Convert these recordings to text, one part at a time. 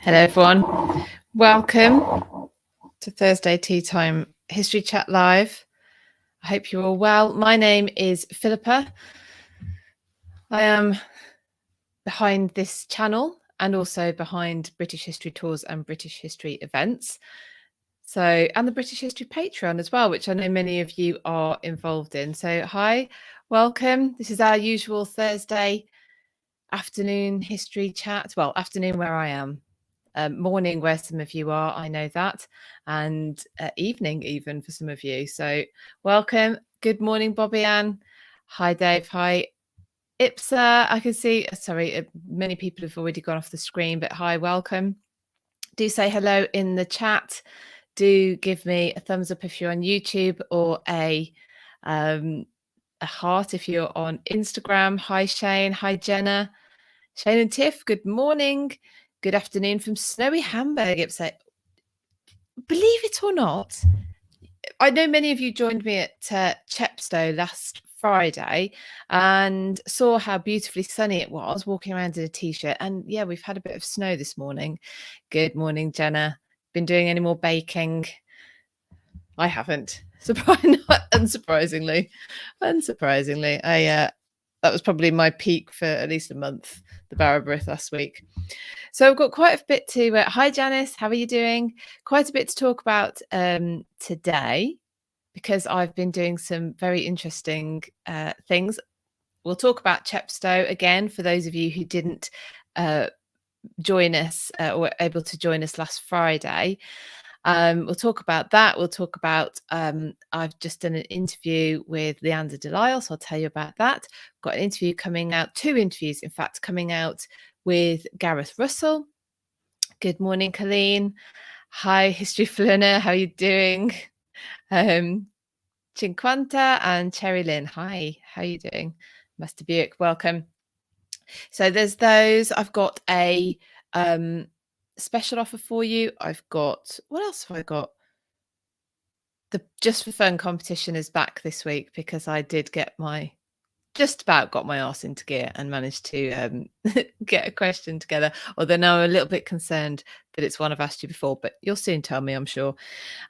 Hello everyone, welcome to Thursday Tea Time History Chat Live. I hope you're all well. My name is Philippa. I am behind this channel and also behind British History Tours and British History events. And the British History Patron as well, which I know many of you are involved in. So hi, welcome. This is our usual Thursday afternoon history chat. Well, afternoon where I am. Morning where some of you are, I know that, and evening even for some of you. So welcome. Good morning, Bobby Ann. Hi, Dave. Hi, Ipsa. I can see, sorry, many people have already gone off the screen, but hi, welcome. Do say hello in the chat. Do give me a thumbs up if you're on YouTube, or a heart if you're on Instagram. Hi, Shane. Hi, Jenna. Shane and Tiff, good morning. Good afternoon from snowy Hamburg. Believe it or not, I know many of you joined me at Chepstow last Friday and saw how beautifully sunny it was, walking around in a t-shirt. And yeah, we've had a bit of snow this morning. Good morning, Jenna. Been doing any more baking? I haven't. Unsurprisingly. That was probably my peak for at least a month, the Barabryth last week. So I've got quite a bit to... hi, Janice. How are you doing? Quite a bit to talk about today, because I've been doing some very interesting things. We'll talk about Chepstow again for those of you who didn't join us or were able to join us last Friday. We'll talk about that. We'll talk about, I've just done an interview with Leanna de Lisle, so I'll tell you about that. Got an interview coming out, 2 interviews, in fact, coming out with Gareth Russell. Good morning, Colleen. Hi, History Flunner. How are you doing? Cinquanta and Cherry Lynn. Hi, how are you doing? Master Buick, welcome. So there's those. I've got a special offer for you. I've got, what else have I got? The Just for Fun competition is back this week, because I did just about got my arse into gear and managed to get a question together. Although now I'm a little bit concerned that it's one I've asked you before, but you'll soon tell me, I'm sure.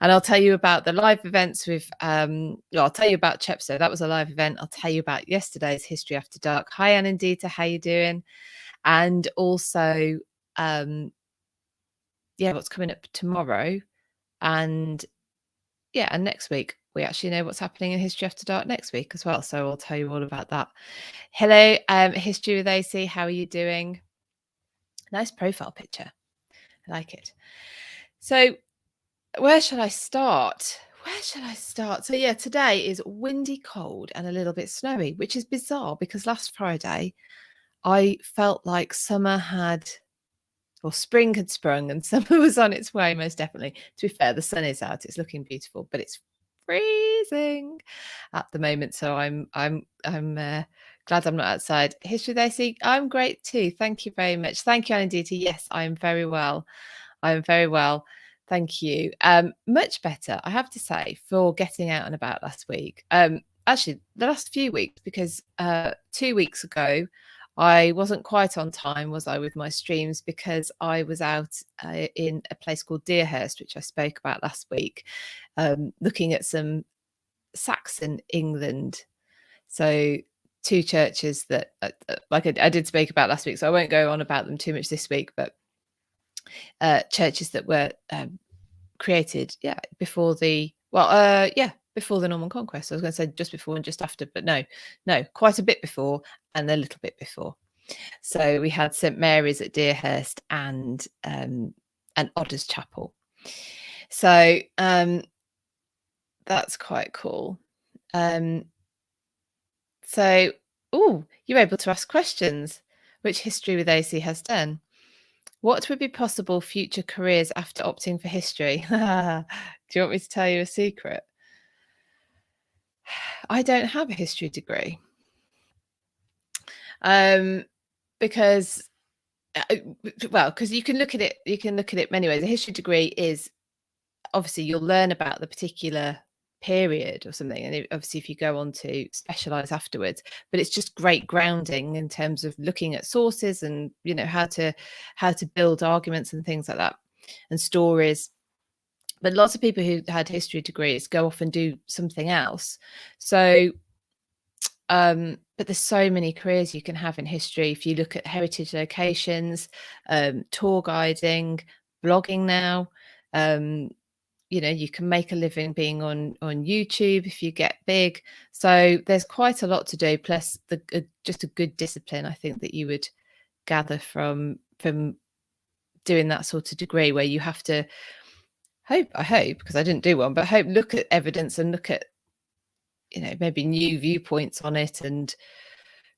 And I'll tell you about the live events with, I'll tell you about Chepstow. That was a live event. I'll tell you about yesterday's History After Dark. Hi, Anindita, how you doing? And also, what's coming up tomorrow. And next week. We actually know what's happening in History After Dark next week as well. So I'll tell you all about that. Hello, History with AC. How are you doing? Nice profile picture. I like it. So where shall I start? So yeah, today is windy, cold and a little bit snowy, which is bizarre because last Friday I felt like summer spring had sprung and summer was on its way, most definitely. To be fair, the sun is out. It's looking beautiful, but it's freezing at the moment, so I'm glad I'm not outside. History with AC, I'm great too, thank you very much. Thank you, Anindita. Yes, I'm very well, thank you. Much better, I have to say, for getting out and about last week. Actually the last few weeks, because 2 weeks ago I wasn't quite on time, was I, with my streams, because I was out in a place called Deerhurst, which I spoke about last week, looking at some Saxon England. So 2 churches that, like I did speak about last week, so I won't go on about them too much this week, but churches that were created, before the Norman Conquest. I was going to say just before and just after, but no, quite a bit before and a little bit before. So we had St Mary's at Deerhurst and Odders Chapel. So that's quite cool. So, you're able to ask questions, which History with AC has done. What would be possible future careers after opting for history? Do you want me to tell you a secret? I don't have a history degree. Because you can look at it many ways. A history degree is, obviously, you'll learn about the particular period or something, and obviously if you go on to specialize afterwards, but it's just great grounding in terms of looking at sources and, you know, how to build arguments and things like that, and stories. But lots of people who had history degrees go off and do something else. So but there's so many careers you can have in history. If you look at heritage locations, tour guiding, blogging now, you know, you can make a living being on YouTube if you get big. So there's quite a lot to do, plus just a good discipline, I think, that you would gather from doing that sort of degree, where you have to I hope, because I didn't do one, but look at evidence and look at, you know, maybe new viewpoints on it, and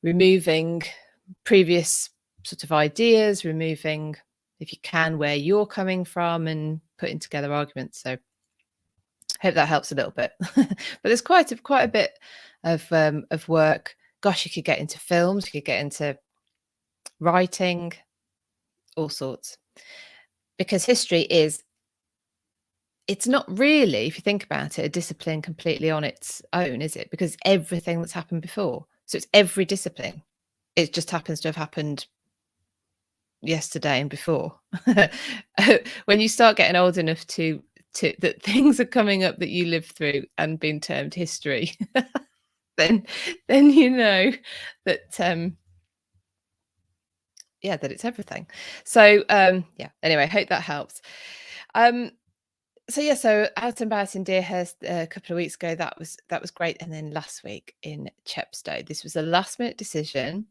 removing previous sort of ideas, removing, if you can, where you're coming from, and putting together arguments. So hope that helps a little bit. But there's quite a bit of work. Gosh, you could get into films, you could get into writing, all sorts. Because history it's not really, if you think about it, a discipline completely on its own, is it? Because everything that's happened before. So it's every discipline. It just happens to have happened yesterday and before. When you start getting old enough to that things are coming up that you lived through and being termed history, then you know that that it's everything. So anyway, hope that helps. So out and about in Deerhurst a couple of weeks ago, that was great. And then last week in Chepstow, this was a last minute decision.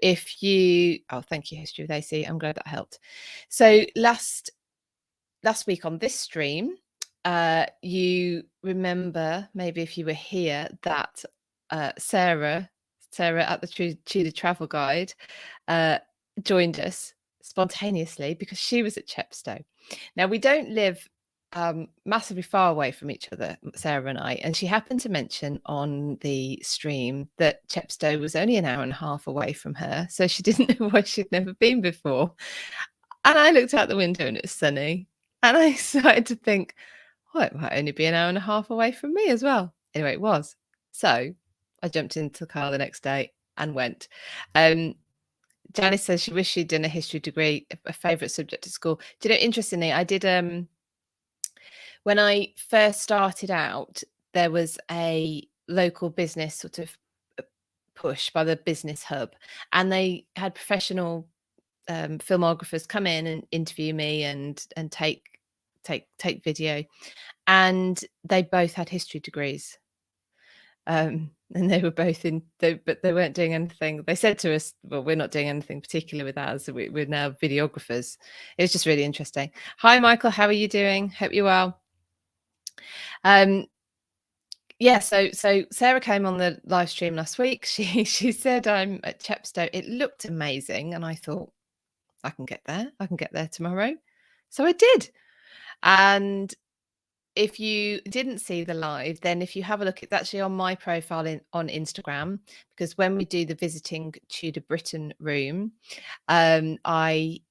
If you thank you, History with AC, I'm glad that helped. So last week on this stream, you remember, maybe if you were here, that Sarah at the Tudor Travel Guide joined us spontaneously because she was at Chepstow. Now, we don't live massively far away from each other, Sarah and I, and she happened to mention on the stream that Chepstow was only an hour and a half away from her, so she didn't know why she'd never been before. And I looked out the window and it's sunny, and I started to think, well, it might only be an hour and a half away from me as well. Anyway, it was. So I jumped into the car the next day and went. Janice says she wished she'd done a history degree, a favourite subject at school. Do you know, interestingly, I did when I first started out, there was a local business sort of push by the Business Hub, and they had professional filmographers come in and interview me and take video, and they both had history degrees. And they were both but they weren't doing anything. They said to us, well, we're not doing anything particular with ours, so we're now videographers. It was just really interesting. Hi, Michael, how are you doing? Hope you're well. So Sarah came on the live stream last week. She said, I'm at Chepstow. It looked amazing, and I thought, I can get there tomorrow. So I did. And if you didn't see the live, then if you have a look, it's actually on my profile on Instagram, because when we do the Visiting Tudor Britain room, we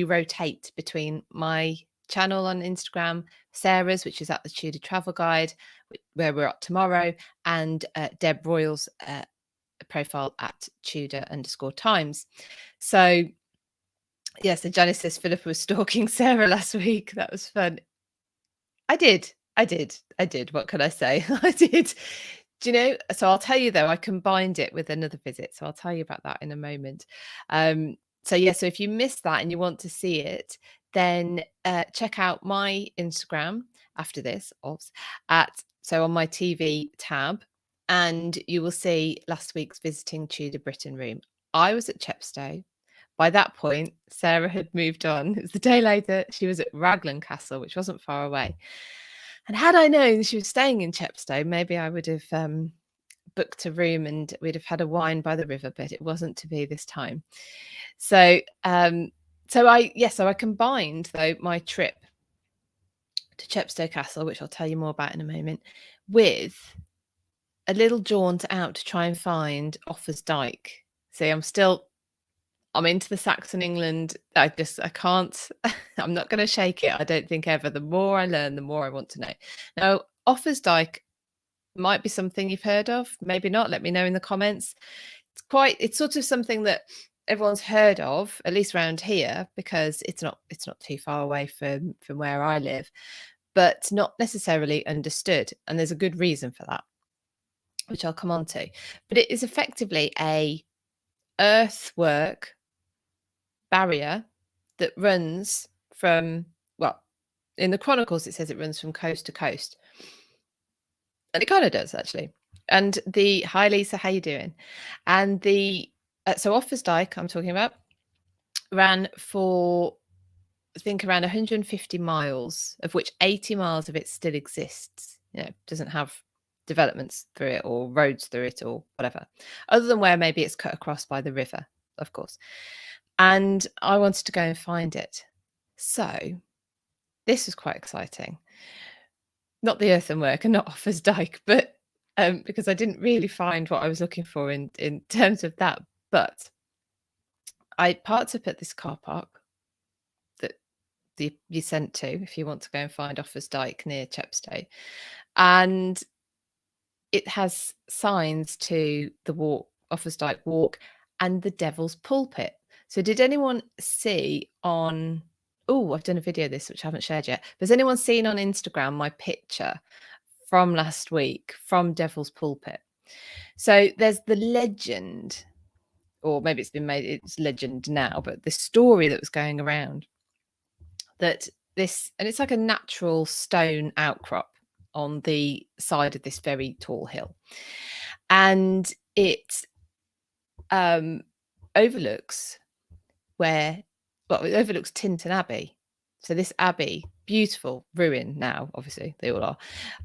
rotate between my channel on Instagram, Sarah's, which is at the Tudor Travel Guide, where we're at tomorrow, and Deb Royal's profile at Tudor_Times. So so Janice says Philippa was stalking Sarah last week. That was fun. I did. What can I say? I did. Do you know? So I'll tell you, though, I combined it with another visit. So I'll tell you about that in a moment. So if you missed that and you want to see it, then check out my Instagram after this, on my TV tab, and you will see last week's Visiting Tudor Britain room. I was at Chepstow. By that point, Sarah had moved on. It was the day later. She was at Raglan Castle, which wasn't far away. And had I known she was staying in Chepstow, maybe I would have booked a room and we'd have had a wine by the river, but it wasn't to be this time. So I combined, though, my trip to Chepstow Castle, which I'll tell you more about in a moment, with a little jaunt out to try and find Offa's Dyke. See, I'm into the Saxon England. I can't, I'm not going to shake it. I don't think ever. The more I learn, the more I want to know. Now, Offa's Dyke might be something you've heard of, maybe not. Let me know in the comments. It's sort of something that everyone's heard of, at least around here, because it's not too far away from where I live, but not necessarily understood. And there's a good reason for that, which I'll come on to. But it is effectively a earthwork barrier that runs from, well, in the chronicles it says it runs from coast to coast, and it kind of does actually. And hi Lisa, how you doing? And so Offa's Dyke I'm talking about ran for, I think, around 150 miles, of which 80 miles of it still exists. Doesn't have developments through it or roads through it or whatever, other than where maybe it's cut across by the river, of course. And I wanted to go and find it. So this was quite exciting. Not the earthenwork and not Offa's Dyke, but because I didn't really find what I was looking for in terms of that. But I parked up at this car park that you sent to if you want to go and find Offa's Dyke near Chepstow. And it has signs to the walk, Offa's Dyke Walk, and the Devil's Pulpit. So did anyone see on... Oh, I've done a video of this, which I haven't shared yet. Has anyone seen on Instagram my picture from last week from Devil's Pulpit? So there's the legend, or maybe it's legend now, but the story that was going around that and it's like a natural stone outcrop on the side of this very tall hill. And it overlooks it overlooks Tintern Abbey. So this abbey, beautiful ruin now, obviously they all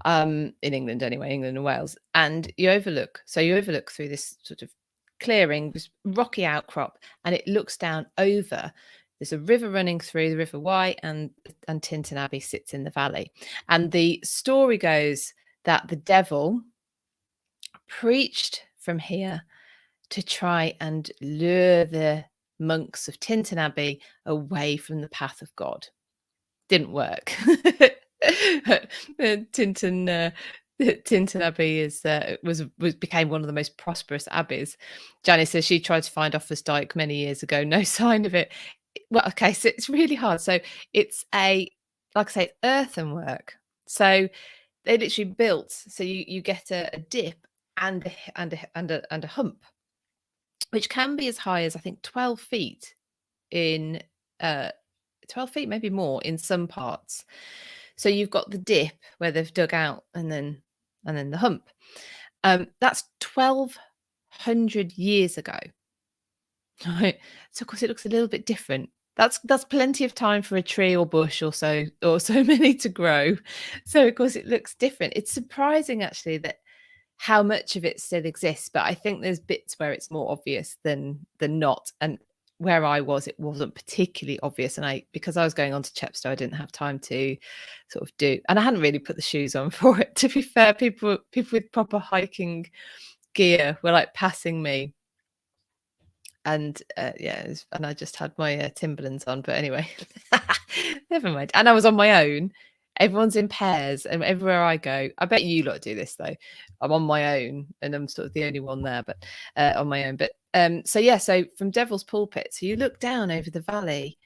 are, in England anyway, England and Wales. And you overlook through this sort of clearing, this rocky outcrop, and it looks down over. There's a river running through, the River Wye, and Tintern Abbey sits in the valley. And the story goes that the devil preached from here to try and lure the monks of Tintern Abbey away from the path of God. Didn't work. Tintern Abbey became one of the most prosperous abbeys. Janice says she tried to find Offa's Dyke many years ago, no sign of it. Well, okay, so it's really hard. So it's like I say, earthenwork. So they literally built, so you get a dip and a hump, which can be as high as I think 12 feet in 12 feet, maybe more in some parts. So you've got the dip where they've dug out, and then the hump. That's 1,200 years ago. Right. So of course it looks a little bit different. That's plenty of time for a tree or bush or so many to grow. So of course it looks different. It's surprising actually that how much of it still exists, but I think there's bits where it's more obvious than not. And where I was, it wasn't particularly obvious. And because I was going on to Chepstow, I didn't have time to sort of do, and I hadn't really put the shoes on for it. To be fair, people with proper hiking gear were like passing me. And and I just had my Timberlands on, but anyway, never mind. And I was on my own. Everyone's in pairs, and everywhere I go, I bet you lot do this though. I'm on my own, and I'm sort of the only one there, but on my own. But so from Devil's Pulpit, so you look down over the valley,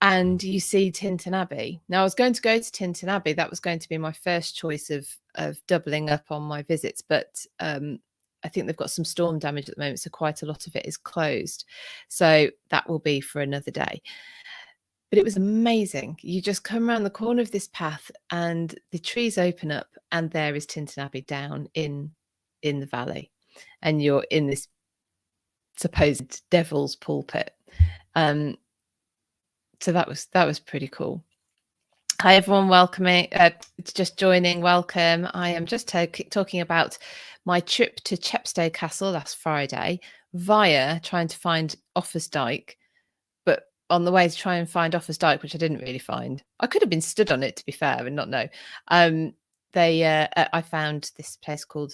and you see Tintern Abbey. Now I was going to go to Tintern Abbey. That was going to be my first choice of doubling up on my visits, but I think they've got some storm damage at the moment, so quite a lot of it is closed. So that will be for another day. But it was amazing. You just come around the corner of this path and the trees open up, and there is Tintern Abbey down in the valley, and you're in this supposed Devil's Pulpit. So that was pretty cool. Hi everyone, welcoming, just joining, welcome. I am just talking about my trip to Chepstow Castle last Friday via trying to find Offa's Dyke, but on the way to try and find Offa's Dyke, which I didn't really find. I could have been stood on it, to be fair, and not know. I found this place called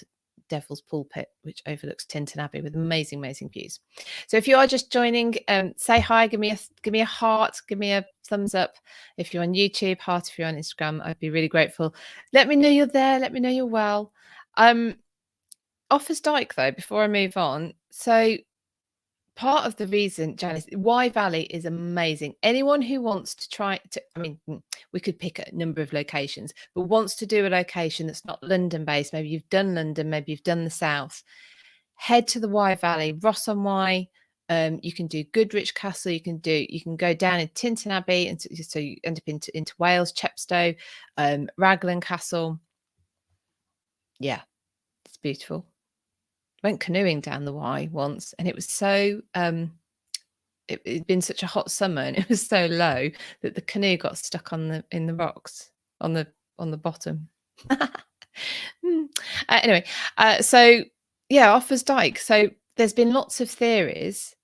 Devil's Pulpit, which overlooks Tintern Abbey with amazing views. So if you are just joining, say hi, give me a heart, give me a thumbs up. If you're on YouTube, heart if you're on Instagram, I'd be really grateful. Let me know you're there, let me know you're well. Offa's Dyke, though, before I move on. So part of the reason, Janice, Wye Valley is amazing. Anyone who wants to try to, I mean, we could pick a number of locations, but wants to do a location that's not London based, maybe you've done London, maybe you've done the South, head to the Wye Valley, Ross on Wye. You can do Goodrich Castle. You can go down in Tintern Abbey, and so you end up into Wales, Chepstow, Raglan Castle. Yeah, it's beautiful. Went canoeing down the Wye once, and it was so it'd been such a hot summer, and it was so low that the canoe got stuck in the rocks on the bottom. Anyway, so yeah, Offa's Dyke. So there's been lots of theories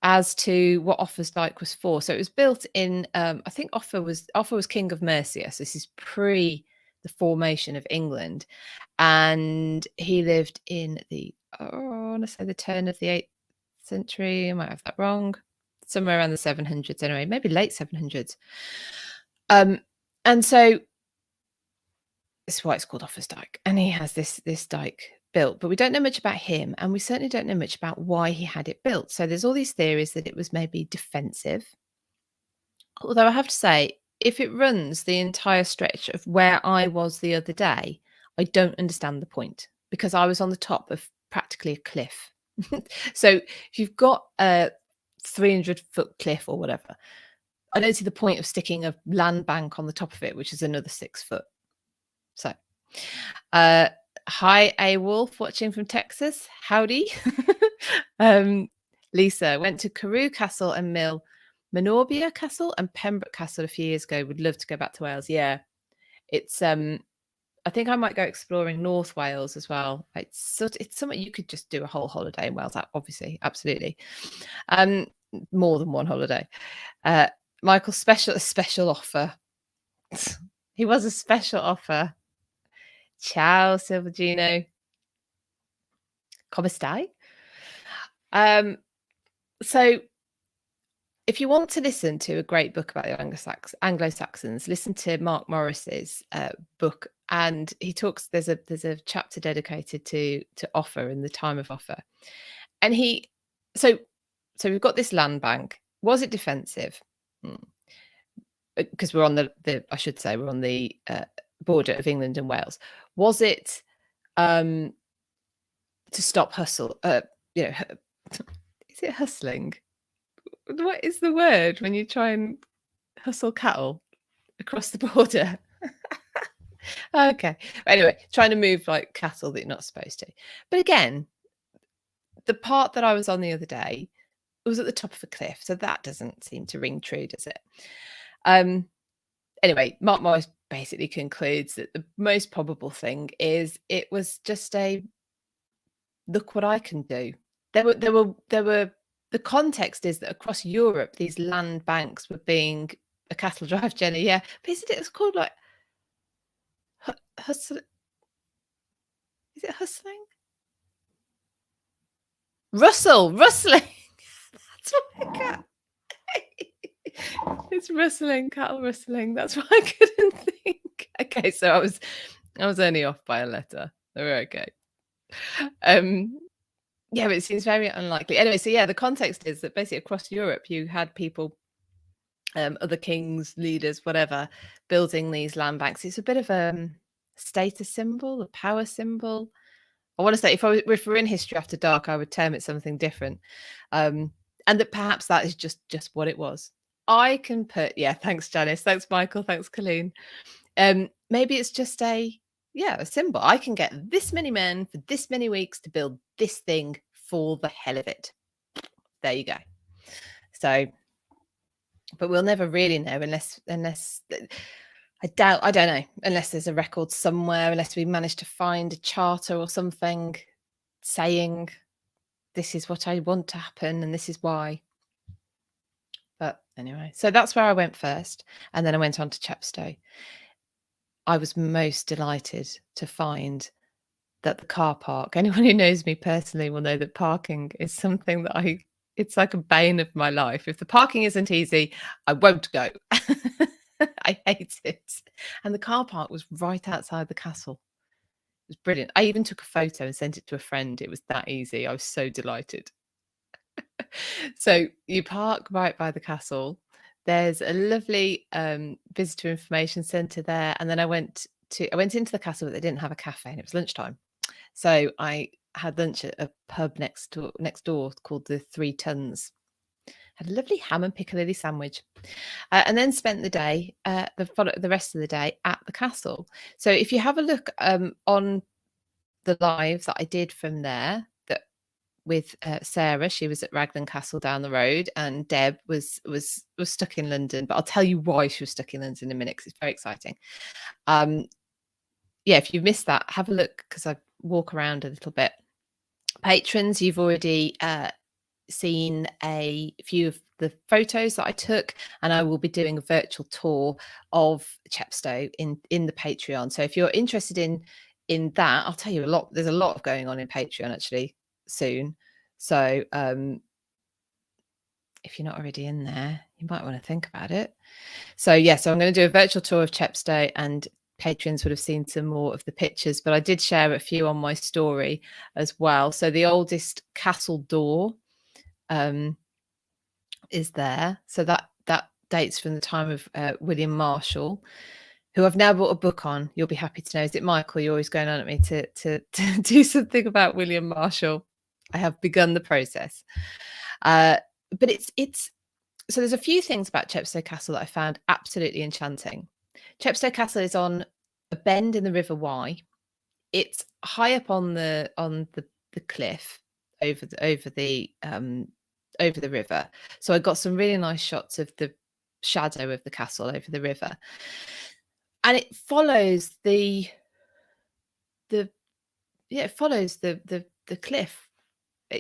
as to what Offa's Dyke was for. So it was built in I think Offa was king of Mercia. So this is pre the formation of England, and he lived in the I want to say the turn of the 8th century. I might have that wrong. Somewhere around the 700s anyway, maybe late 700s. And so this is why it's called Offa's Dyke. And he has this dyke built, but we don't know much about him, and we certainly don't know much about why he had it built. So there's all these theories that it was maybe defensive. Although I have to say, if it runs the entire stretch of where I was the other day, I don't understand the point, because I was on the top of practically a cliff. So if you've got a 300-foot cliff or whatever, I don't see the point of sticking a land bank on the top of it, which is another 6 foot. So hi A Wolf, watching from Texas. Howdy. Lisa went to Carew Castle and Mill, Menorbia Castle and Pembroke Castle a few years ago. Would love to go back to Wales. Yeah, it's I think I might go exploring North Wales as well. It's something you could just do a whole holiday in Wales, obviously, absolutely. More than one holiday. Michael, special offer. He was a special offer. Ciao, Silvergino. Come stai? So if you want to listen to a great book about the Anglo-Saxons, listen to Mark Morris's book, and he talks. There's a chapter dedicated to Offa and the time of Offa, and so we've got this land bank. Was it defensive? Because we're on I should say we're on the border of England and Wales. Was it to stop hustle? Is it hustling? What is the word when you try and hustle cattle across the border? Okay. Anyway, trying to move like cattle that you're not supposed to. But again, the part that I was on the other day was at the top of a cliff, so that doesn't seem to ring true, does it? Anyway, Mark Morris basically concludes that the most probable thing is it was just a look what I can do. There were the context is that across Europe, these land banks were being a cattle drive, Jenny. Yeah, but isn't it? It's called like hustle. Is it hustling? Rustling. That's what I got. It's rustling, cattle rustling. That's what I couldn't think. Okay, so I was only off by a letter. We're okay. Yeah, but it seems very unlikely. Anyway, so yeah, the context is that basically across Europe, you had people, other kings, leaders, whatever, building these land banks. It's a bit of a status symbol, a power symbol. I want to say, if we're in History After Dark, I would term it something different, and that perhaps that is just what it was. I can put, yeah, thanks Janice, thanks Michael, thanks Colleen. Maybe it's just a symbol. I can get this many men for this many weeks to build this thing for the hell of it. There you go. So, but we'll never really know unless I don't know, unless there's a record somewhere, unless we manage to find a charter or something saying this is what I want to happen and this is why. But anyway, so that's where I went first, and then I went on to Chepstow. I was most delighted to find that the car park, anyone who knows me personally will know that parking is something that it's like a bane of my life. If the parking isn't easy, I won't go. I hate it. And the car park was right outside the castle. It was brilliant. I even took a photo and sent it to a friend. It was that easy. I was so delighted. So you park right by the castle. There's a lovely visitor information centre there. And then I went into the castle, but they didn't have a cafe and it was lunchtime. So I had lunch at a pub next door called the 3 Tons. Had a lovely ham and piccalilli sandwich, and then spent the day, the rest of the day at the castle. So if you have a look on the live that I did from there, that with Sarah, she was at Raglan Castle down the road, and Deb was stuck in London. But I'll tell you why she was stuck in London in a minute, because it's very exciting. Yeah, if you've missed that, have a look, because I walk around a little bit. Patrons, you've already seen a few of the photos that I took, and I will be doing a virtual tour of Chepstow in the Patreon. So if you're interested in that, I'll tell you a lot. There's a lot of going on in Patreon actually soon. So if you're not already in there, you might want to think about it. So yeah, so I'm going to do a virtual tour of Chepstow, and patrons would have seen some more of the pictures, but I did share a few on my story as well. So the oldest castle door is there. So that dates from the time of William Marshall, who I've now brought a book on. You'll be happy to know. Is it Michael? You're always going on at me to do something about William Marshall. I have begun the process. But it's so there's a few things about Chepstow Castle that I found absolutely enchanting. Chepstow Castle is on a bend in the River Wye. It's high up on the cliff over the river. So I got some really nice shots of the shadow of the castle over the river, and it follows the cliff,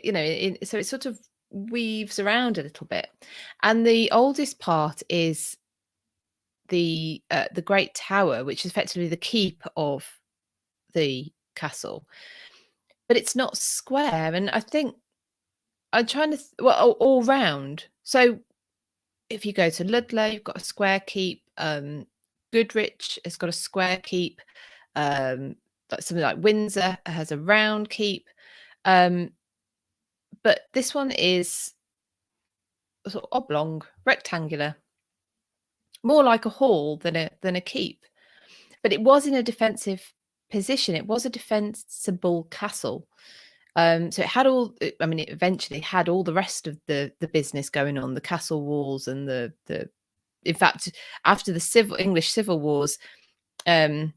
you know. So it sort of weaves around a little bit, and the oldest part is the Great Tower, which is effectively the keep of the castle, but it's not square. And I think I'm trying to all round. So if you go to Ludlow, you've got a square keep. Goodrich has got a square keep. Like something like Windsor has a round keep. But this one is sort of oblong, rectangular, more like a hall than a keep. But it was in a defensive position. It was a defensible castle. So it had all, I mean, it eventually had all the rest of the business going on, the castle walls and the in fact, after the English Civil Wars, Michael,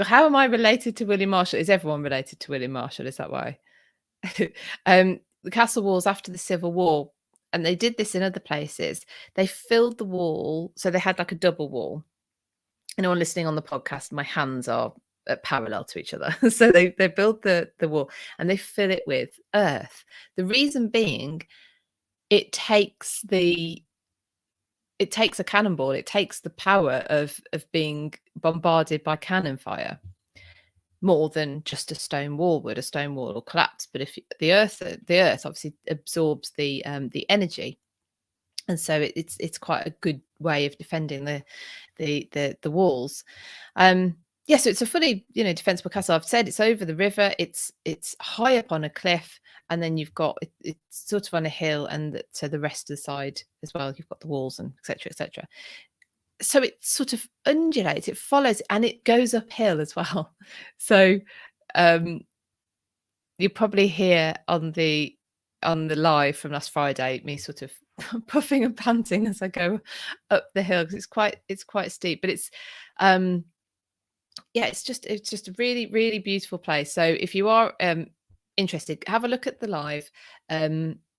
how am I related to William Marshall? Is everyone related to William Marshall? Is that why? The castle walls after the Civil War, and they did this in other places, they filled the wall, so they had like a double wall. Anyone listening on the podcast, my hands are parallel to each other. So they build the wall and they fill it with earth. The reason being, it takes a cannonball, it takes the power of being bombarded by cannon fire more than just a stone wall would. A stone wall will collapse, but if the earth obviously absorbs the energy, and so it's quite a good way of defending the walls. Yeah, so it's a fully, defensible castle. I've said it's over the river. It's high up on a cliff, and then you've got it's sort of on a hill, and so the rest of the side as well, you've got the walls and etc. etc. So it sort of undulates, it follows, and it goes uphill as well. So you probably hear on the live from last Friday me sort of puffing and panting as I go up the hill, because it's quite steep, but it's yeah, it's just a really, really beautiful place. So if you are interested, have a look at the live.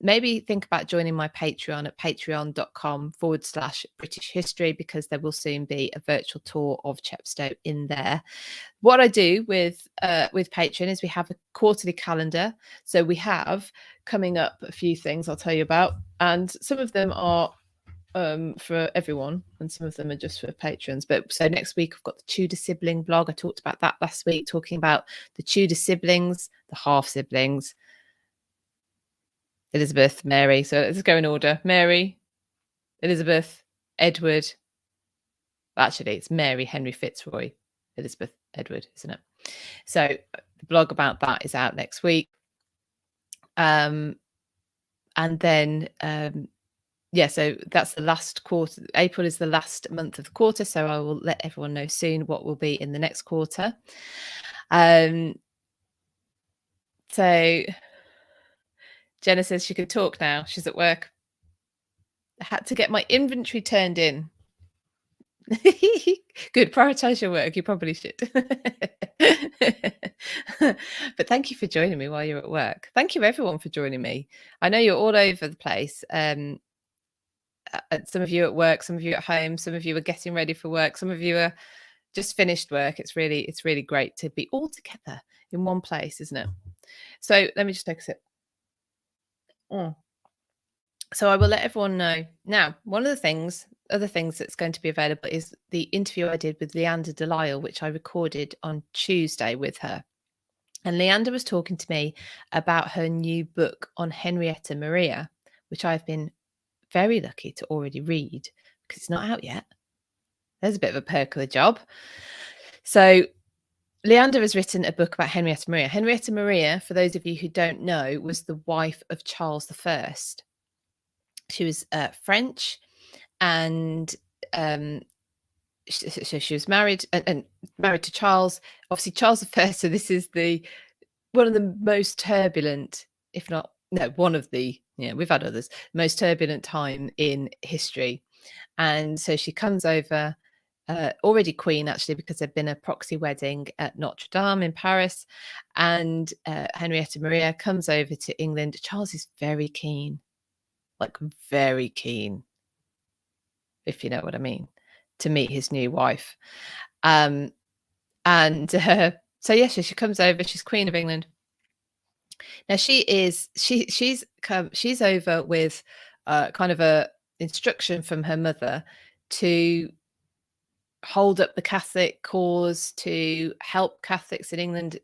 Maybe think about joining my Patreon at patreon.com/British history, because there will soon be a virtual tour of Chepstow in there. What I do with Patreon is we have a quarterly calendar. So we have coming up a few things I'll tell you about, and some of them are for everyone, and some of them are just for patrons. But so next week I've got the Tudor sibling blog. I talked about that last week, talking about the Tudor siblings, the half siblings, Elizabeth, Mary. So let's go in order: Mary, Elizabeth, Edward. Actually, it's Mary, Henry, Fitzroy, Elizabeth, Edward, isn't it? So the blog about that is out next week. And then yeah, so that's the last quarter. April is the last month of the quarter, so I will let everyone know soon what will be in the next quarter. So Jenna says she could talk now. She's at work. I had to get my inventory turned in. Good, prioritize your work. You probably should. But thank you for joining me while you're at work. Thank you everyone for joining me. I know you're all over the place. Some of you at work, some of you at home, some of you are getting ready for work, some of you are just finished work. It's really great to be all together in one place, isn't it? So let me just take a sip. So I will let everyone know. Now, one of the other things that's going to be available is the interview I did with Leanna de Lisle, which I recorded on Tuesday with her. And Leanna was talking to me about her new book on Henrietta Maria, which I've been very lucky to already read because it's not out yet. There's a bit of a perk of the job. So Leander has written a book about Henrietta Maria. Henrietta Maria, for those of you who don't know, was the wife of Charles I. She was French, and so she was married and married to Charles. Obviously, Charles I. So this is one of the most turbulent, if not one of the, we've had others, most turbulent time in history. And so she comes over, already queen actually, because there'd been a proxy wedding at Notre Dame in Paris, and Henrietta Maria comes over to England. Charles is very keen, like very keen, if you know what I mean, to meet his new wife. So she comes over. She's Queen of England. Now she's over with kind of a instruction from her mother to hold up the Catholic cause, to help Catholics in England.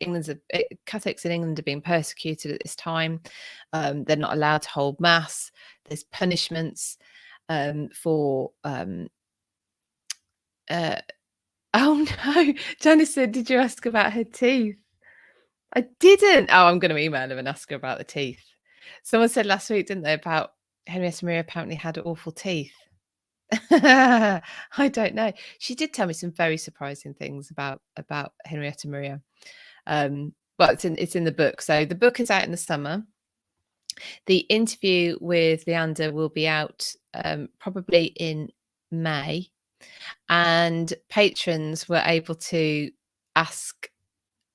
Catholics in England are being persecuted at this time. They're not allowed to hold mass. There's punishments for oh no, Janice said, did you ask about her teeth? I didn't. Oh, I'm going to email her and ask her about the teeth. Someone said last week, didn't they, about Henrietta Maria apparently had awful teeth. I don't know. She did tell me some very surprising things about Henrietta Maria. But it's in the book. So the book is out in the summer. The interview with Leander will be out probably in May, and patrons were able to ask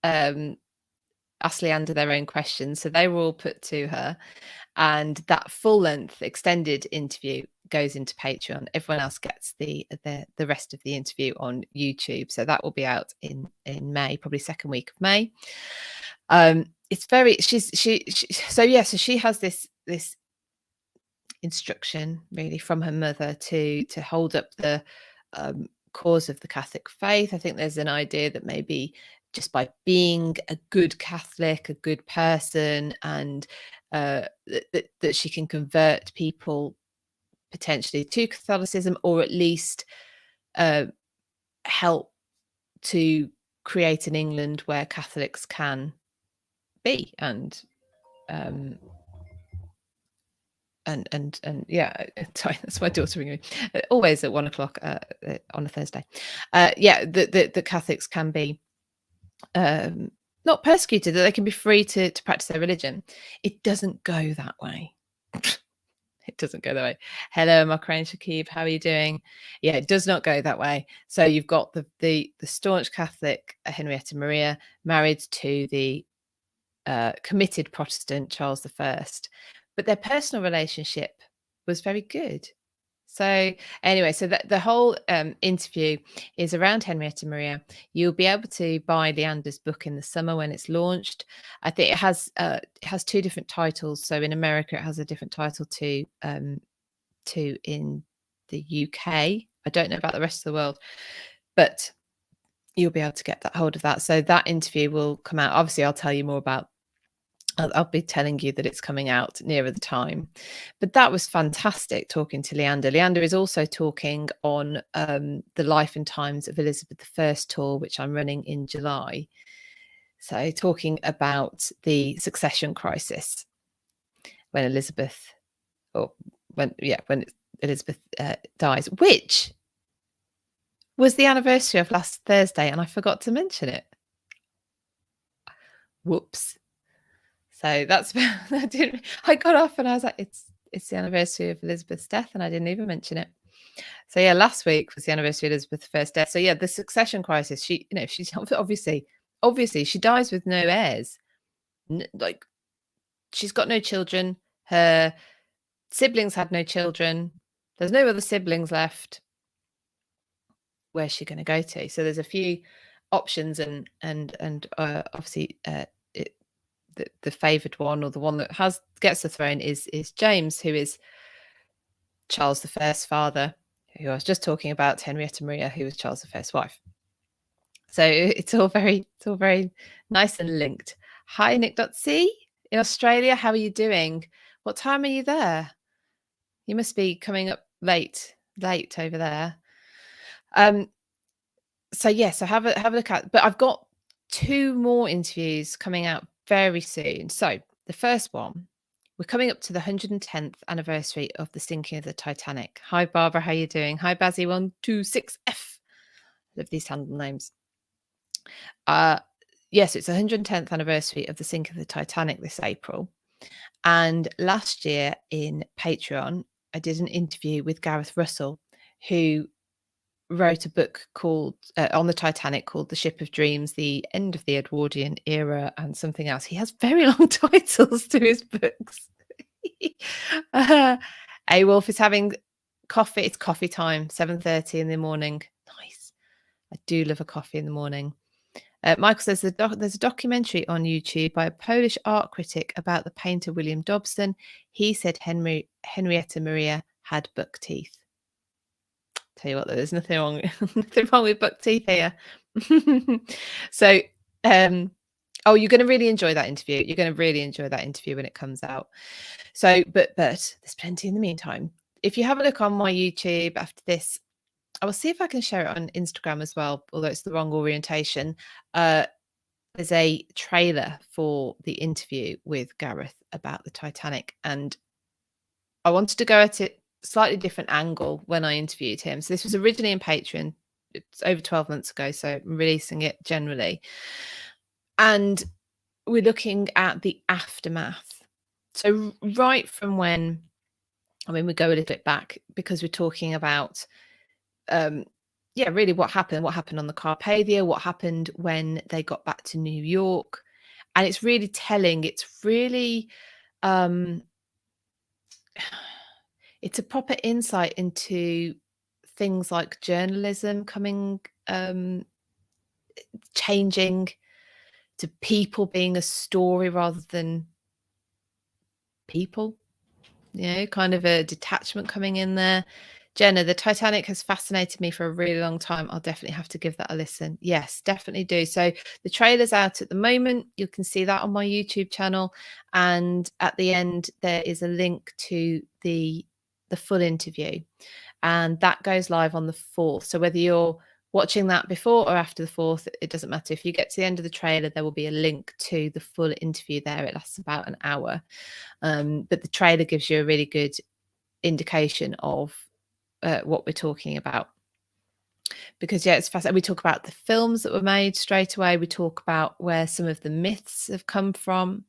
Leander their own questions. So they were all put to her, and that full-length extended interview goes into Patreon. Everyone else gets the rest of the interview on YouTube. So that will be out in May, probably second week of May. It's very so she has this instruction really from her mother to hold up the cause of the Catholic faith. I think there's an idea that maybe just by being a good Catholic, a good person, and that she can convert people potentially to Catholicism, or at least help to create an England where Catholics can be and yeah, sorry, that's my daughter ringing me. Always at 1 o'clock on a Thursday. The Catholics can be not persecuted, that they can be free to practice their religion. It doesn't go that way. It doesn't go that way. Hello, Makrane Shakib, how are you doing? Yeah, it does not go that way. So you've got the staunch Catholic Henrietta Maria married to the committed Protestant Charles I, but their personal relationship was very good. So anyway, so the whole interview is around Henrietta Maria. You'll be able to buy Leander's book in the summer when it's launched. I think it has two different titles. So in America, it has a different title to in the UK. I don't know about the rest of the world, but you'll be able to get that hold of that. So that interview will come out. Obviously, I'll tell you more about. I'll be telling you that it's coming out nearer the time. But that was fantastic talking to Leanna. Leanna is also talking on the life and times of Elizabeth I tour, which I'm running in July. So talking about the succession crisis when Elizabeth dies, which was the anniversary of last Thursday, and I forgot to mention it. Whoops. So that's I got off and I was like, it's the anniversary of Elizabeth's death, and I didn't even mention it. So yeah, last week was the anniversary of Elizabeth's first death. So yeah, the succession crisis. She's obviously she dies with no heirs. Like, she's got no children. Her siblings had no children. There's no other siblings left. Where's she going to go to? So there's a few options, and obviously the favoured one, or the one that gets the throne, is James, who is Charles I's father, who I was just talking about, Henrietta Maria, who was Charles I's wife. So it's all very nice and linked. Hi, Nick.C in Australia. How are you doing? What time are you there? You must be coming up late over there. So yes, have a look at. But I've got 2 more interviews coming out very soon. So the first one, we're coming up to the 110th anniversary of the sinking of the Titanic. Hi, Barbara, how are you doing? Hi, Bazzy126F. Love these handle names. Yes, it's the 110th anniversary of the sinking of the Titanic this April. And last year in Patron, I did an interview with Gareth Russell, who wrote a book called on the Titanic called The Ship of Dreams, The End of the Edwardian Era, and something else. He has very long titles to his books. Awolf is having coffee. It's coffee time, 7:30 in the morning. Nice. I do love a coffee in the morning. Michael says there's a documentary on YouTube by a Polish art critic about the painter William Dobson. He said Henrietta Maria had buck teeth. Tell you what, there's nothing wrong with buck teeth here. So you're going to really enjoy that interview. You're going to really enjoy that interview when it comes out. So but there's plenty in the meantime. If you have a look on my YouTube after this, I will see if I can share it on Instagram as well, although it's the wrong orientation. There's a trailer for the interview with Gareth about the Titanic, and I wanted to go at it slightly different angle when I interviewed him. So this was originally in Patreon. It's over 12 months ago, so I'm releasing it generally. And we're looking at the aftermath. So right from when, we go a little bit back, because we're talking about, really what happened on the Carpathia, what happened when they got back to New York. And it's really telling. It's really, it's a proper insight into things like journalism coming, changing to people being a story rather than people, kind of a detachment coming in there. Jenna, the Titanic has fascinated me for a really long time. I'll definitely have to give that a listen. Yes, definitely do. So the trailer's out at the moment. You can see that on my YouTube channel. And at the end, there is a link to the full interview. And that goes live on the 4th. So whether you're watching that before or after the 4th, it doesn't matter. If you get to the end of the trailer, there will be a link to the full interview there. It lasts about an hour. But the trailer gives you a really good indication of what we're talking about, because it's fascinating. We talk about the films that were made straight away. We talk about where some of the myths have come from.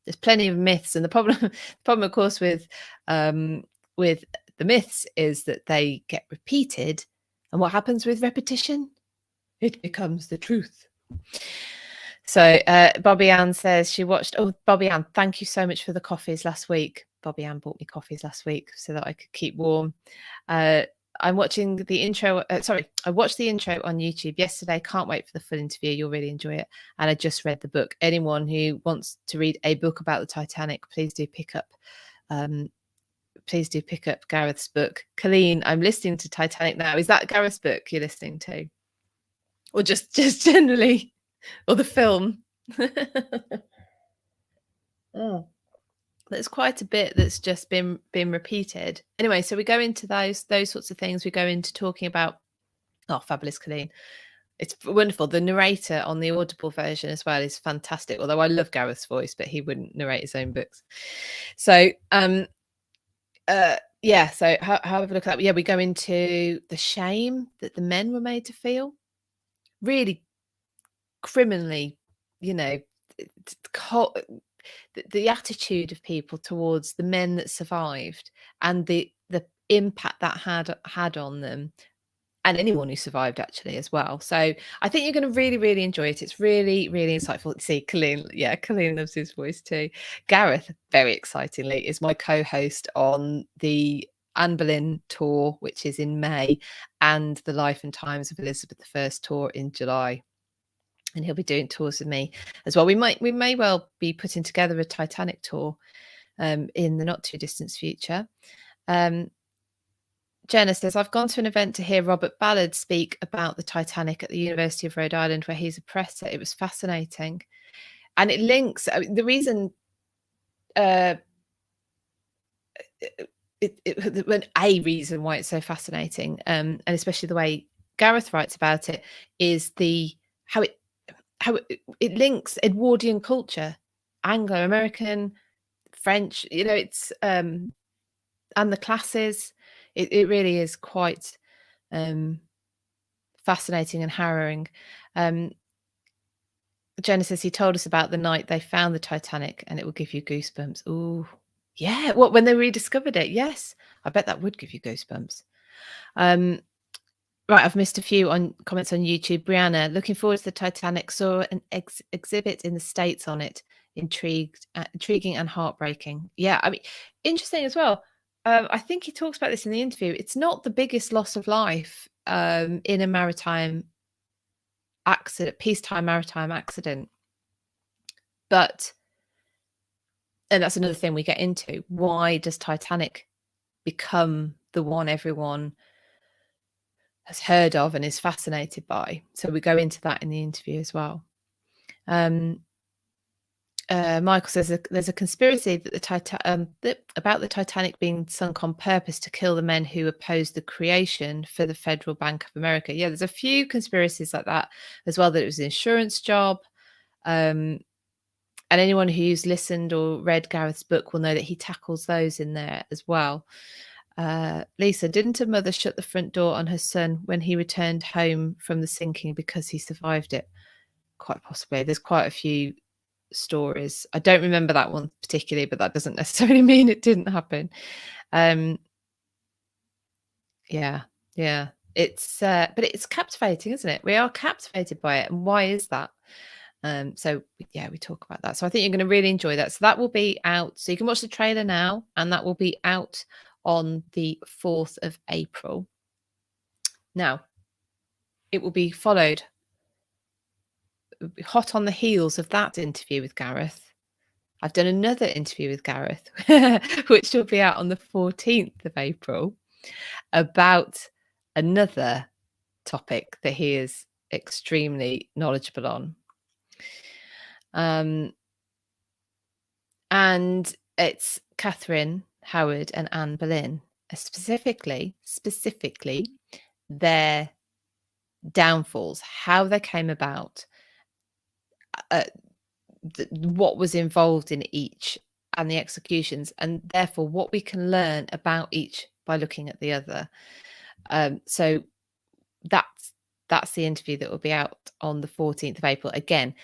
There's plenty of myths, and the problem of course with the myths is that they get repeated, and what happens with repetition? It becomes the truth. So Bobby Ann says she watched. Oh, Bobby Ann, thank you so much for the coffees last week. Bobby Ann bought me coffees last week so that I could keep warm. I'm watching the intro. I watched the intro on YouTube yesterday. Can't wait for the full interview. You'll really enjoy it. And I just read the book. Anyone who wants to read a book about the Titanic, please do pick up please do pick up Gareth's book. Colleen, I'm listening to Titanic now. Is that Gareth's book you're listening to? Or just generally? Or the film? There's quite a bit that's just been repeated. Anyway, so we go into those sorts of things. We go into talking about, oh, fabulous, Colleen. It's wonderful. The narrator on the Audible version as well is fantastic. Although I love Gareth's voice, but he wouldn't narrate his own books. So, yeah. So, however, look at that. Yeah, we go into the shame that the men were made to feel. Really criminally, you know, the attitude of people towards the men that survived and the impact that had on them, and anyone who survived actually as well. So I think you're going to really, really enjoy it. It's really, really insightful. See, Colleen loves his voice too. Gareth, very excitingly, is my co-host on the Anne Boleyn tour, which is in May, and the Life and Times of Elizabeth I tour in July. And he'll be doing tours with me as well. We may well be putting together a Titanic tour in the not too distant future. Jenna says, I've gone to an event to hear Robert Ballard speak about the Titanic at the University of Rhode Island, where he's a professor. It was fascinating. And it links, I mean, the reason a reason why it's so fascinating, and especially the way Gareth writes about it, is how it links Edwardian culture, Anglo-American, French, it's and the classes. It really is quite fascinating and harrowing. Genesis, he told us about the night they found the Titanic, and it will give you goosebumps. Ooh, yeah. What, when they rediscovered it? Yes, I bet that would give you goosebumps. Right, I've missed a few comments on YouTube. Brianna, looking forward to the Titanic. Saw an exhibit in the States on it. Intriguing and heartbreaking. Yeah, I mean, interesting as well. I think he talks about this in the interview. It's not the biggest loss of life in a maritime accident, peacetime maritime accident. But, and that's another thing we get into. Why does Titanic become the one everyone has heard of and is fascinated by? So we go into that in the interview as well. Michael says there's a conspiracy that about the Titanic being sunk on purpose to kill the men who opposed the creation for the Federal Bank of America. Yeah, there's a few conspiracies like that as well, that it was an insurance job. And anyone who's listened or read Gareth's book will know that he tackles those in there as well. Lisa, didn't a mother shut the front door on her son when he returned home from the sinking because he survived it? Quite possibly. There's quite a few stories. I don't remember that one particularly, but that doesn't necessarily mean it didn't happen. Yeah. It's but it's captivating, isn't it? We are captivated by it. And why is that? So yeah, we talk about that. So I think you're going to really enjoy that. So that will be out. So you can watch the trailer now, and that will be out on the 4th of April. Now, it will be followed hot on the heels of that interview with Gareth. I've done another interview with Gareth, which will be out on the 14th of April, about another topic that he is extremely knowledgeable on. And it's Catherine Howard and Anne Boleyn, specifically their downfalls, how they came about, what was involved in each, and the executions, and therefore what we can learn about each by looking at the other. So that's the interview that will be out on the 14th of April. Again,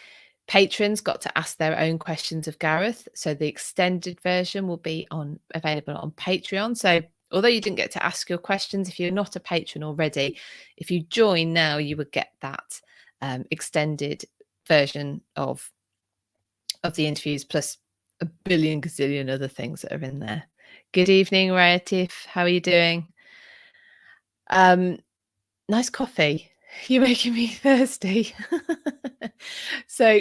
patrons got to ask their own questions of Gareth, so the extended version will be available on Patreon. So although you didn't get to ask your questions, if you're not a patron already, if you join now, you would get that extended version of the interviews, plus a billion gazillion other things that are in there. Good evening, Rayatiff. How are you doing? Nice coffee. You're making me thirsty. So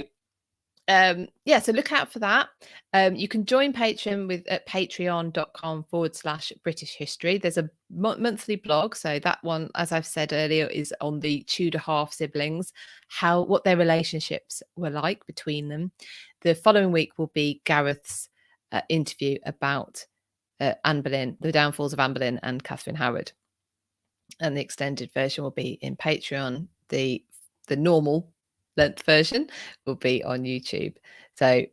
so look out for that. You can join Patreon at patreon.com/British history. There's a monthly blog. So that one, as I've said earlier, is on the Tudor half siblings, what their relationships were like between them. The following week will be Gareth's interview about Anne Boleyn, the downfalls of Anne Boleyn and Catherine Howard. And the extended version will be in Patreon. The normal length version will be on YouTube. So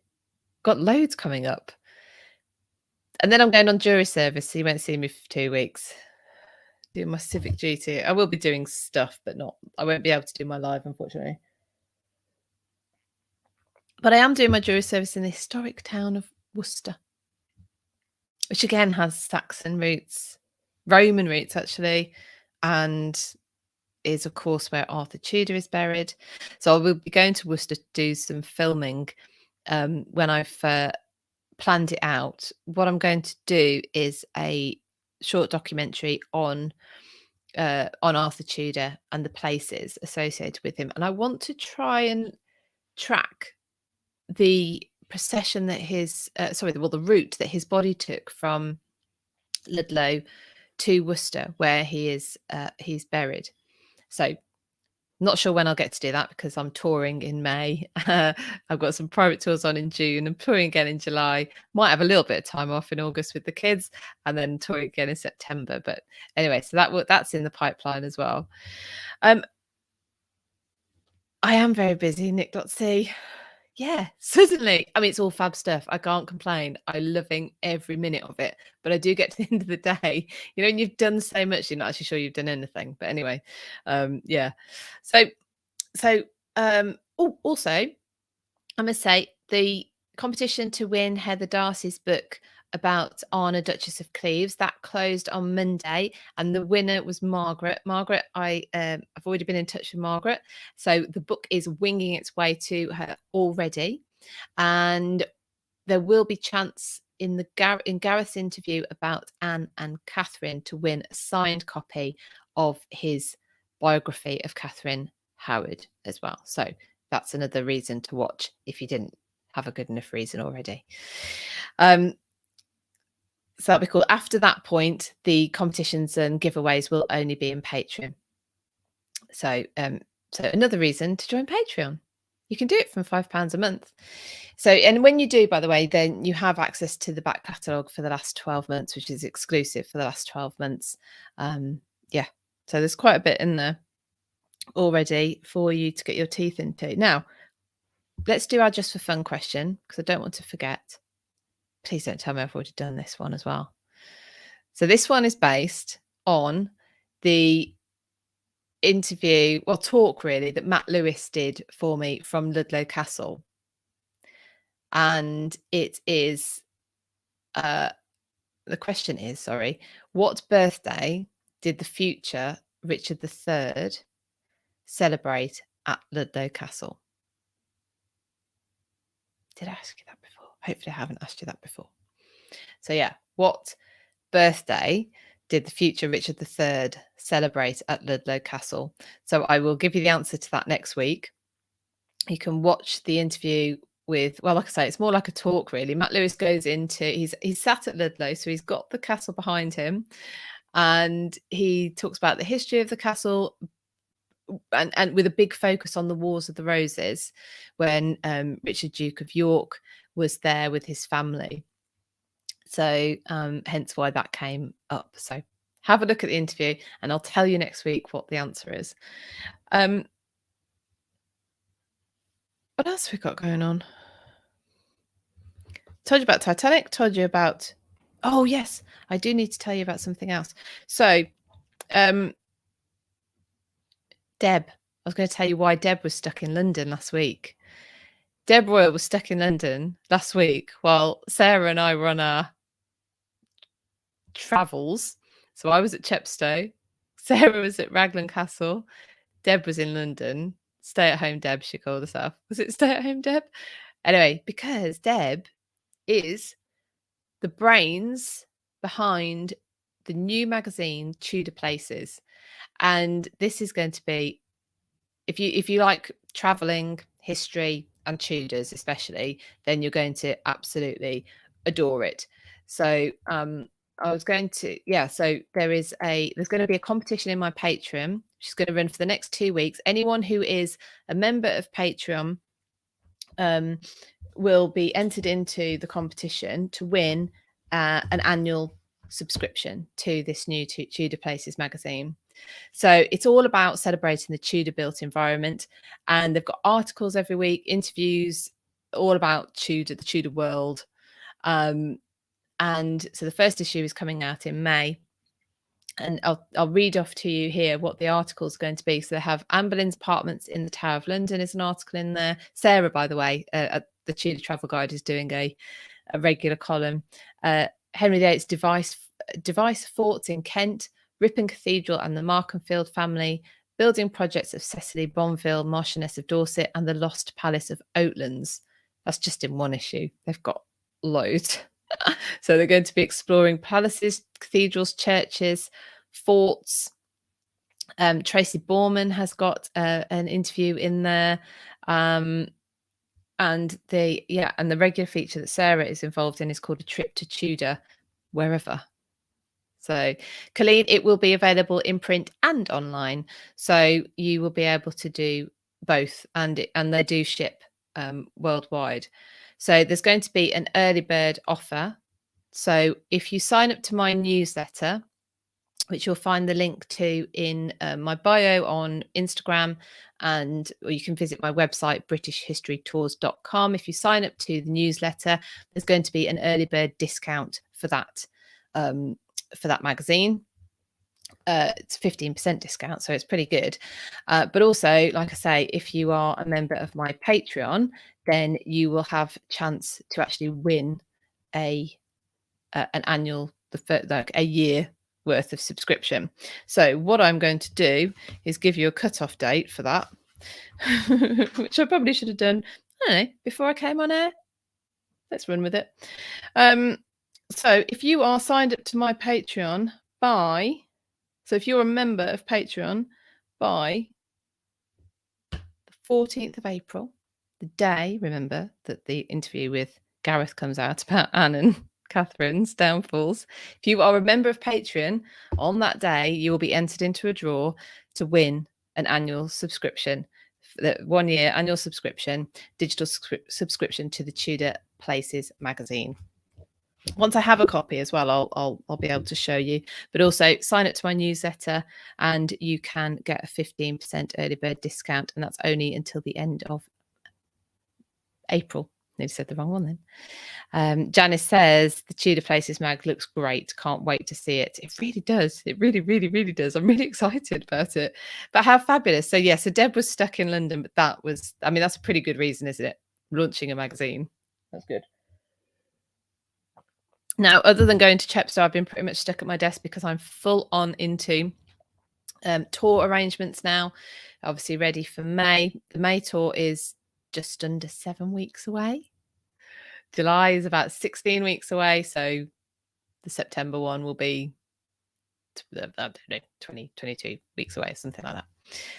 got loads coming up. And then I'm going on jury service, so you won't see me for 2 weeks. Doing my civic duty. I will be doing stuff, but I won't be able to do my live, unfortunately. But I am doing my jury service in the historic town of Worcester, which again has Saxon roots, Roman roots actually, and is of course where Arthur Tudor is buried. So I will be going to Worcester to do some filming when I've planned it out. What I'm going to do is a short documentary on Arthur Tudor and the places associated with him, and I want to try and track the procession that the route that his body took from Lidlow to Worcester, where he's buried. So not sure when I'll get to do that because I'm touring in May. I've got some private tours on in June. I'm touring again in July. Might have a little bit of time off in August with the kids, and then touring again in September. But anyway, so that's in the pipeline as well. I am very busy, Nick.c. Yeah, certainly. I mean, it's all fab stuff. I can't complain. I'm loving every minute of it. But I do get to the end of the day, and you've done so much, you're not actually sure you've done anything. But anyway, yeah. Also, I must say, the competition to win Heather Darcy's book about Anna, Duchess of Cleves, that closed on Monday, and the winner was Margaret. Margaret, I've already been in touch with Margaret, so the book is winging its way to her already, and there will be chance in Gareth's interview about Anne and Catherine to win a signed copy of his biography of Catherine Howard as well. So that's another reason to watch if you didn't have a good enough reason already. So that'll be cool. After that point, the competitions and giveaways will only be in Patreon. So another reason to join Patreon. You can do it from £5 a month. So, and when you do, by the way, then you have access to the back catalogue for the last 12 months, which is exclusive for the last 12 months. Yeah, so there's quite a bit in there already for you to get your teeth into. Now, let's do our just for fun question, because I don't want to forget. Please don't tell me I've already done this one as well. So this one is based on the talk really that Matt Lewis did for me from Ludlow Castle. And it is, the question is, what birthday did the future Richard III celebrate at Ludlow Castle? Did I ask you that before? Hopefully I haven't asked you that before. So yeah, what birthday did the future Richard III celebrate at Ludlow Castle? So I will give you the answer to that next week. You can watch the interview with, well, like I say, it's more like a talk really. Matt Lewis goes into, he's sat at Ludlow, so he's got the castle behind him, and he talks about the history of the castle, and with a big focus on the Wars of the Roses, when Richard, Duke of York, was there with his family. So hence why that came up. So have a look at the interview and I'll tell you next week what the answer is. What else have we got going on? Told you about Titanic, told you about, oh yes, I do need to tell you about something else. So Deb, I was going to tell you why Deb was stuck in London last week. Deb Royal was stuck in London last week while Sarah and I were on our travels. So I was at Chepstow, Sarah was at Raglan Castle, Deb was in London. Stay at home Deb, she called herself. Was it stay at home Deb? Anyway, because Deb is the brains behind the new magazine Tudor Places, and this is going to be, if you like traveling, history, and Tudors especially, then you're going to absolutely adore it. So I was going to, so there's going to be a competition in my Patreon, which is going to run for the next 2 weeks. Anyone who is a member of Patreon will be entered into the competition to win an annual subscription to this new Tudor Places magazine. So it's all about celebrating the Tudor built environment, and they've got articles every week, interviews, all about Tudor, the Tudor world. And so the first issue is coming out in May. And I'll read off to you here what the article is going to be. So they have Anne Boleyn's apartments in the Tower of London is an article in there. Sarah, by the way, at the Tudor Travel Guide, is doing a regular column. Henry VIII's device forts in Kent, Ripon Cathedral and the Markenfield family, building projects of Cecily Bonville, Marchioness of Dorset, and the Lost Palace of Oatlands. That's just in one issue. They've got loads. So they're going to be exploring palaces, cathedrals, churches, forts. Tracy Borman has got an interview in there. And the regular feature that Sarah is involved in is called A Trip to Tudor Wherever. So, Colleen, it will be available in print and online. So you will be able to do both, and they do ship worldwide. So there's going to be an early bird offer. So if you sign up to my newsletter, which you'll find the link to in my bio on Instagram, or you can visit my website, britishhistorytours.com. If you sign up to the newsletter, there's going to be an early bird discount for that magazine. It's a 15% discount, so it's pretty good. But also, like I say, if you are a member of my Patreon, then you will have a chance to actually win an annual, a year worth of subscription. So what I'm going to do is give you a cutoff date for that, which I probably should have done, I don't know, before I came on air. Let's run with it. So if you are signed up to my Patreon so if you're a member of Patreon by the 14th of April, the day, remember, that the interview with Gareth comes out about Anne and Catherine's downfalls. If you are a member of Patreon, on that day, you will be entered into a draw to win an annual subscription, the 1 year annual subscription, digital subscription to the Tudor Places magazine. Once I have a copy as well, I'll be able to show you. But also sign up to my newsletter and you can get a 15% early bird discount, and that's only until the end of April. Nearly said the wrong one then. Janice says the Tudor Places mag looks great. Can't wait to see it. It really does. It really, really, really does. I'm really excited about it. But how fabulous. So so Deb was stuck in London, but that's a pretty good reason, isn't it? Launching a magazine. That's good. Now, other than going to Chepstow, I've been pretty much stuck at my desk because I'm full on into tour arrangements now. Obviously ready for May. The May tour is just under 7 weeks away. July is about 16 weeks away. So the September one will be, I don't know, 22 weeks away, something like that.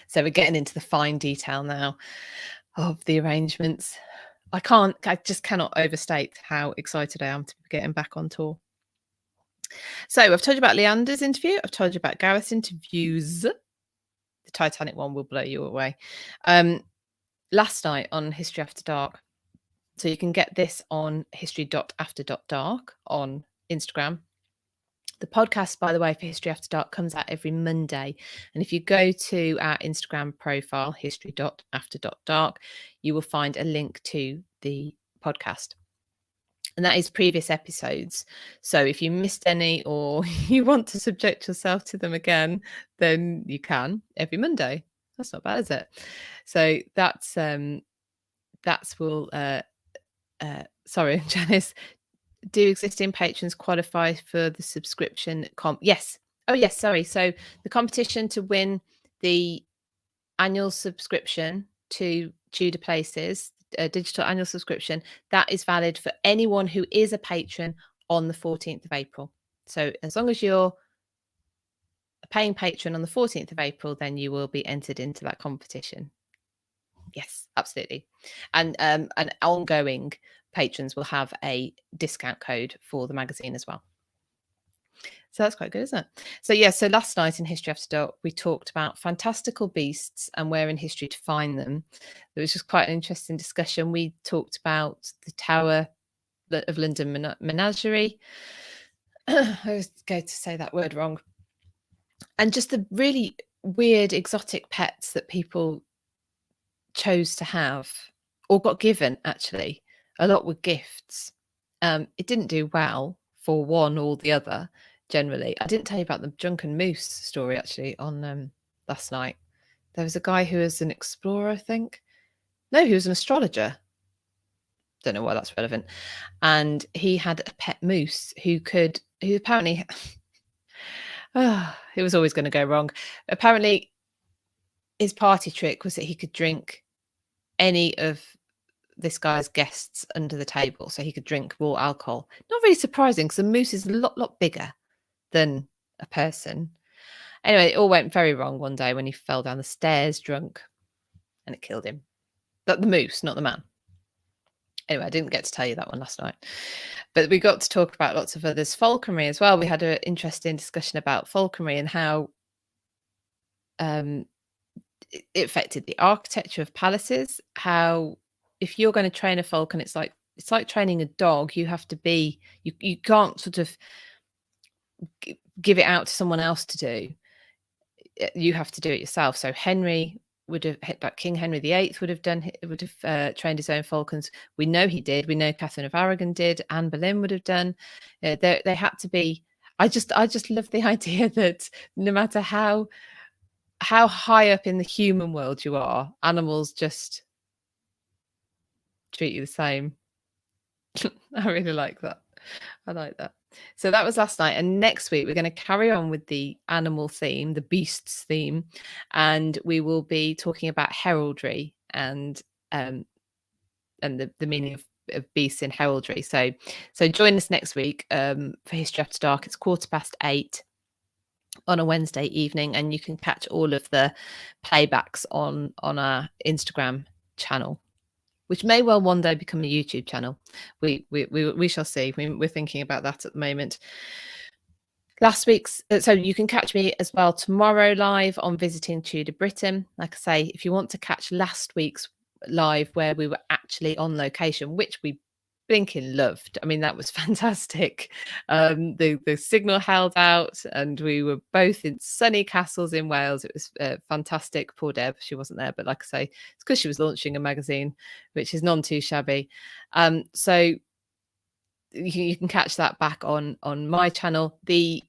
So we're getting into the fine detail now of the arrangements. I just cannot overstate how excited I am to be getting back on tour. So I've told you about Leander's interview. I've told you about Gareth's interviews. The Titanic one will blow you away. Last night on History After Dark. So you can get this on history.after.dark on Instagram. The podcast, by the way, for History After Dark comes out every Monday. And if you go to our Instagram profile, history.after.dark, you will find a link to the podcast. And that is previous episodes. So if you missed any or you want to subject yourself to them again, then you can every Monday. That's not bad, is it? So sorry, Janice. Do existing patrons qualify for the subscription Yes. Oh, yes. Sorry. So the competition to win the annual subscription to Tudor Places, a digital annual subscription, that is valid for anyone who is a patron on the 14th of April. So as long as you're a paying patron on the 14th of April, then you will be entered into that competition. Yes, absolutely. And ongoing patrons will have a discount code for the magazine as well. So that's quite good, isn't it? So yeah, so last night in History After Dark, we talked about fantastical beasts and where in history to find them. It was just quite an interesting discussion. We talked about the Tower of London Menagerie. I was going to say that word wrong. And just the really weird exotic pets that people chose to have or got given. Actually, a lot were gifts. It didn't do well for one or the other. Generally, I didn't tell you about the drunken moose story actually on last night. There was a guy who was an explorer, I think. No, he was an astrologer. Don't know why that's relevant. And he had a pet moose who apparently it was always going to go wrong. Apparently his party trick was that he could drink any of this guy's guests under the table, so he could drink raw alcohol. Not really surprising because a moose is a lot bigger than a person. Anyway, it all went very wrong one day when he fell down the stairs drunk and it killed him. But the moose, not the man. Anyway, I didn't get to tell you that one last night. But we got to talk about lots of others. Falconry as well. We had an interesting discussion about falconry and how it affected the architecture of palaces. How if you're going to train a falcon, it's like training a dog. You have to be you can't sort of give it out to someone else to do. You have to do it yourself. So Henry would have like King Henry VIII would have trained his own falcons. We know he did. We know Catherine of Aragon did. Anne Boleyn would have done. They had to be. I just love the idea that no matter how high up in the human world you are, animals just treat you the same. I really like that. I like that. So that was last night. And next week, we're going to carry on with the animal theme, the beasts theme. And we will be talking about heraldry and the meaning of beasts in heraldry. So join us next week for History After Dark. It's 8:15 on a Wednesday evening, and you can catch all of the playbacks on our Instagram channel, which may well one day become a YouTube channel. We shall see. We're thinking about that at the moment. Last week's, so you can catch me as well tomorrow live on Visiting Tudor Britain. Like I say, if you want to catch last week's live where we were actually on location, which we blinking loved. I mean, that was fantastic. The signal held out and we were both in sunny castles in Wales. It was fantastic. Poor Deb, she wasn't there, but like I say, it's because she was launching a magazine, which is none too shabby. So you can catch that back on my channel. The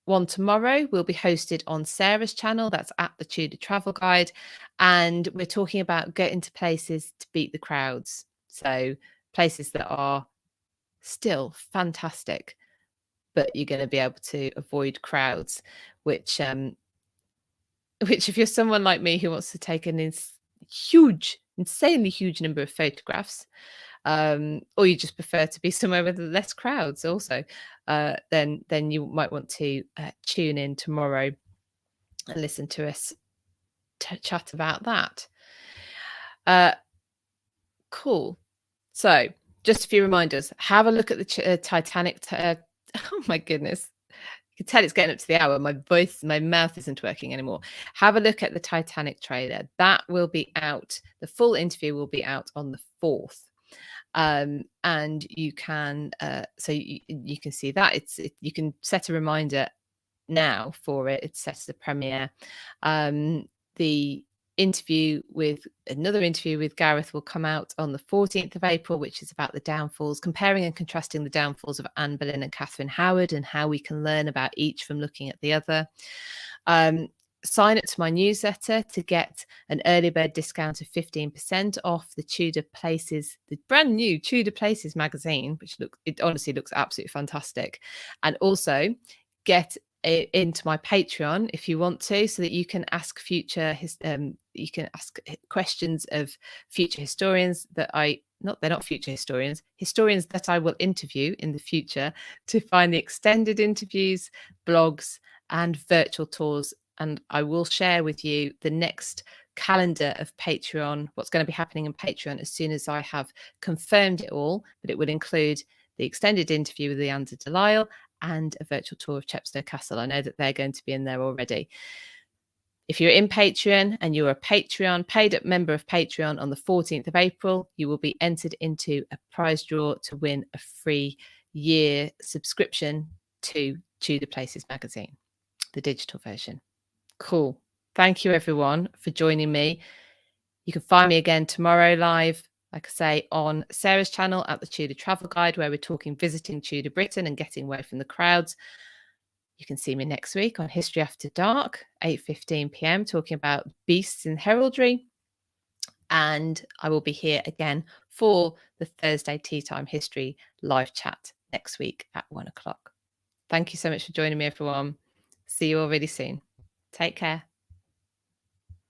one tomorrow will be hosted on Sarah's channel. That's at the Tudor Travel Guide. And we're talking about getting to places to beat the crowds. So places that are still fantastic, but you're going to be able to avoid crowds, which if you're someone like me who wants to take an insanely huge number of photographs, or you just prefer to be somewhere with less crowds also, then you might want to tune in tomorrow and listen to us chat about that. Cool. So just a few reminders. Have a look at the Titanic. Oh my goodness. You can tell it's getting up to the hour. My mouth isn't working anymore. Have a look at the Titanic trailer. That will be out. The full interview will be out on the 4th. And you can you can see that you can set a reminder now for it. It's set as a premiere. The another interview with Gareth will come out on the 14th of April, which is about the downfalls, comparing and contrasting the downfalls of Anne Boleyn and Catherine Howard and how we can learn about each from looking at the other. Sign up to my newsletter to get an early bird discount of 15% off the Tudor Places, the brand new Tudor Places magazine, which honestly looks absolutely fantastic. And also get into my Patreon if you want to, so that you can ask questions of future historians they're not future historians that I will interview in the future, to find the extended interviews, blogs and virtual tours and I will share with you the next calendar of Patreon, what's going to be happening in Patreon, as soon as I have confirmed it all. But it would include the extended interview with Leanna de Lisle and a virtual tour of Chepstow Castle. I know that they're going to be in there already. If you're in Patreon and you're a Patreon, paid up member of Patreon on the 14th of April, you will be entered into a prize draw to win a free year subscription to TUDOR Places magazine, the digital version. Cool. Thank you, everyone, for joining me. You can find me again tomorrow live, like I say, on Sarah's channel at the Tudor Travel Guide, where we're talking visiting Tudor Britain and getting away from the crowds. You can see me next week on History After Dark, 8:15 p.m, talking about beasts in heraldry. And I will be here again for the Thursday Tea Time History live chat next week at 1 o'clock. Thank you so much for joining me, everyone. See you all really soon. Take care.